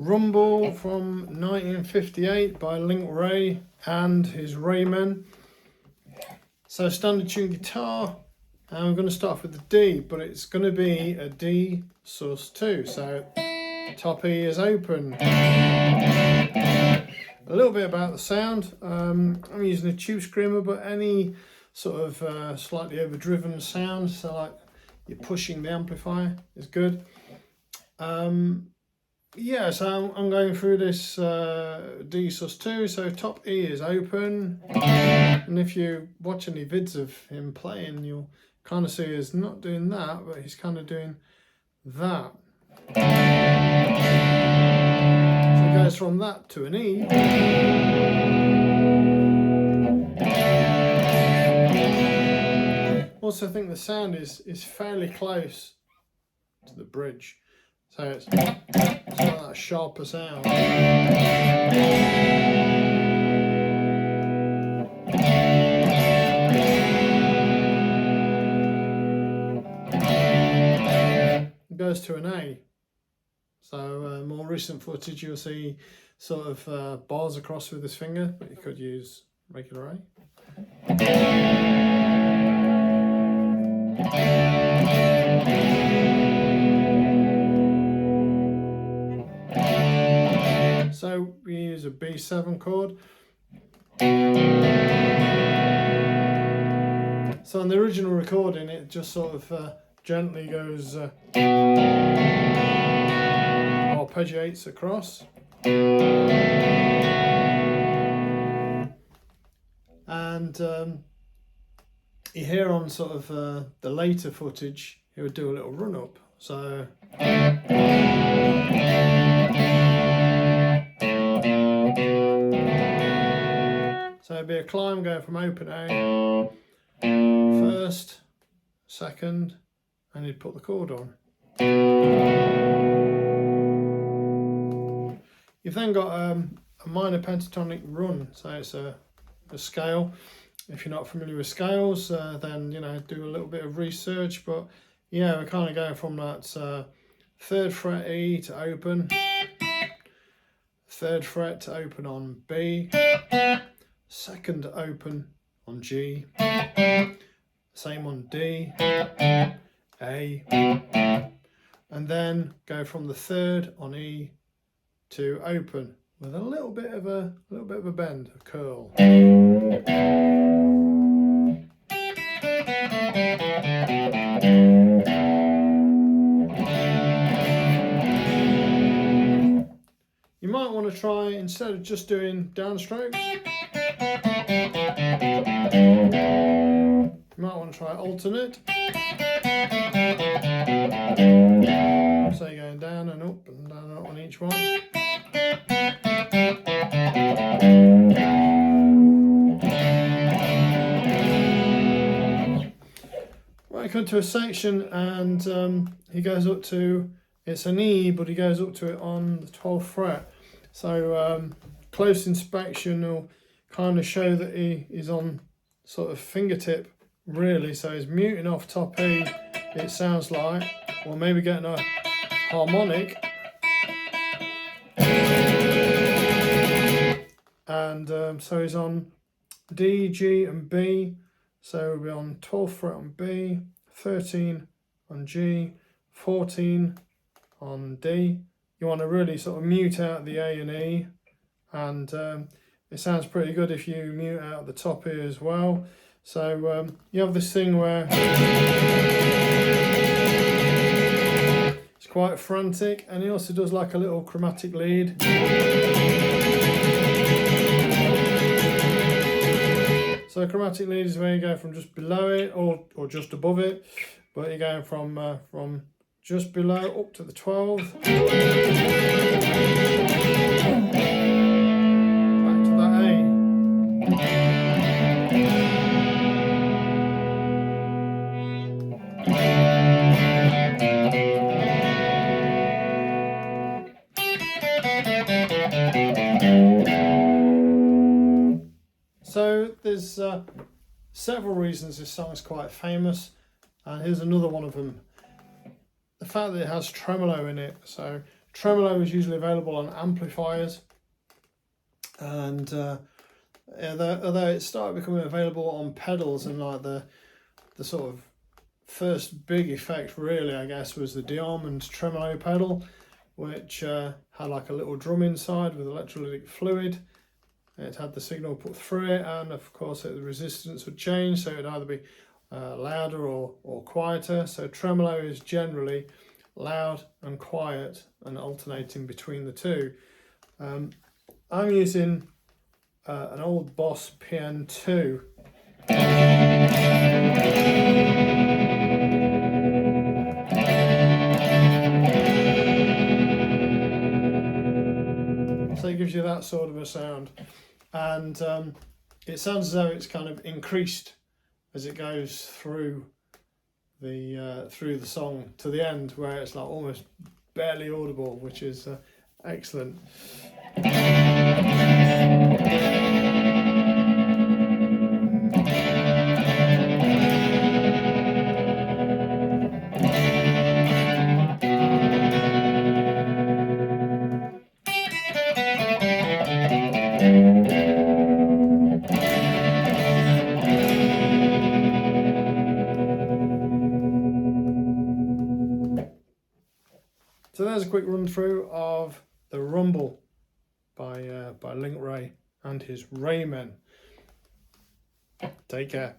Rumble from 1958 by Wray and his Raymen. So standard tune guitar, and we're going to start off with the D, but it's going to be a D sus2. So top E is open. A little bit about the sound. I'm using a tube screamer, but any sort of slightly overdriven sound, so like you're pushing the amplifier, is good. Yeah, so I'm going through this D sus2, so top E is open, and if you watch any vids of him playing, you'll kind of see he's not doing that, but he's kind of doing that. So it goes from that to an E. Also, I think the sound is fairly close to the bridge, so it's not that sharper sound. It goes to an A. So more recent footage, you'll see sort of bars across with this finger, but you could use regular A. So we use a B7 chord. So on the original recording, it just sort of gently goes arpeggiates across. And you hear on sort of the later footage, he would do a little run up. So it'd be a climb going from open A, first, second, and he'd put the chord on. You've then got a minor pentatonic run, so it's a scale. If you're not familiar with scales, then do a little bit of research. But yeah, we're kind of going from that third fret E to open, third fret to open on B, second open on G, same on D, A, and then go from the third on E to open with a little bit of a bend, a curl. You might want to try, instead of just doing downstrokes, you might want to try alternate. So you're going down and up on each one. Right, come to a section, and he goes up to, it's an E, but he goes up to it on the 12th fret. So close inspection will kind of show that he is on sort of fingertip, really. So he's muting off top E, it sounds like, or maybe getting a harmonic. And so he's on D, G and B. So we'll be on 12th fret on B, 13 on G, 14 on D. You want to really sort of mute out the A and E, and it sounds pretty good if you mute out the top E as well. So you have this thing where it's quite frantic, and he also does like a little chromatic lead. So chromatic lead is where you go from just below it or just above it, but you're going from just below up to the 12th, back to that A. So there's several reasons this song is quite famous, and here's another one of them. The fact that it has tremolo in it. So Tremolo is usually available on amplifiers, and although it started becoming available on pedals, and like the sort of first big effect really, I guess, was the Diamond tremolo pedal, which had like a little drum inside with electrolytic fluid. It had the signal put through it, and of course the resistance would change, so it would either be louder or quieter. So tremolo is generally loud and quiet and alternating between the two. I'm using an old Boss PN2. So it gives you that sort of a sound, and it sounds as though it's kind of increased as it goes through the song to the end, where it's like almost barely audible, which is excellent. So there's a quick run through of the Rumble by Wray and his Wray Men. Take care.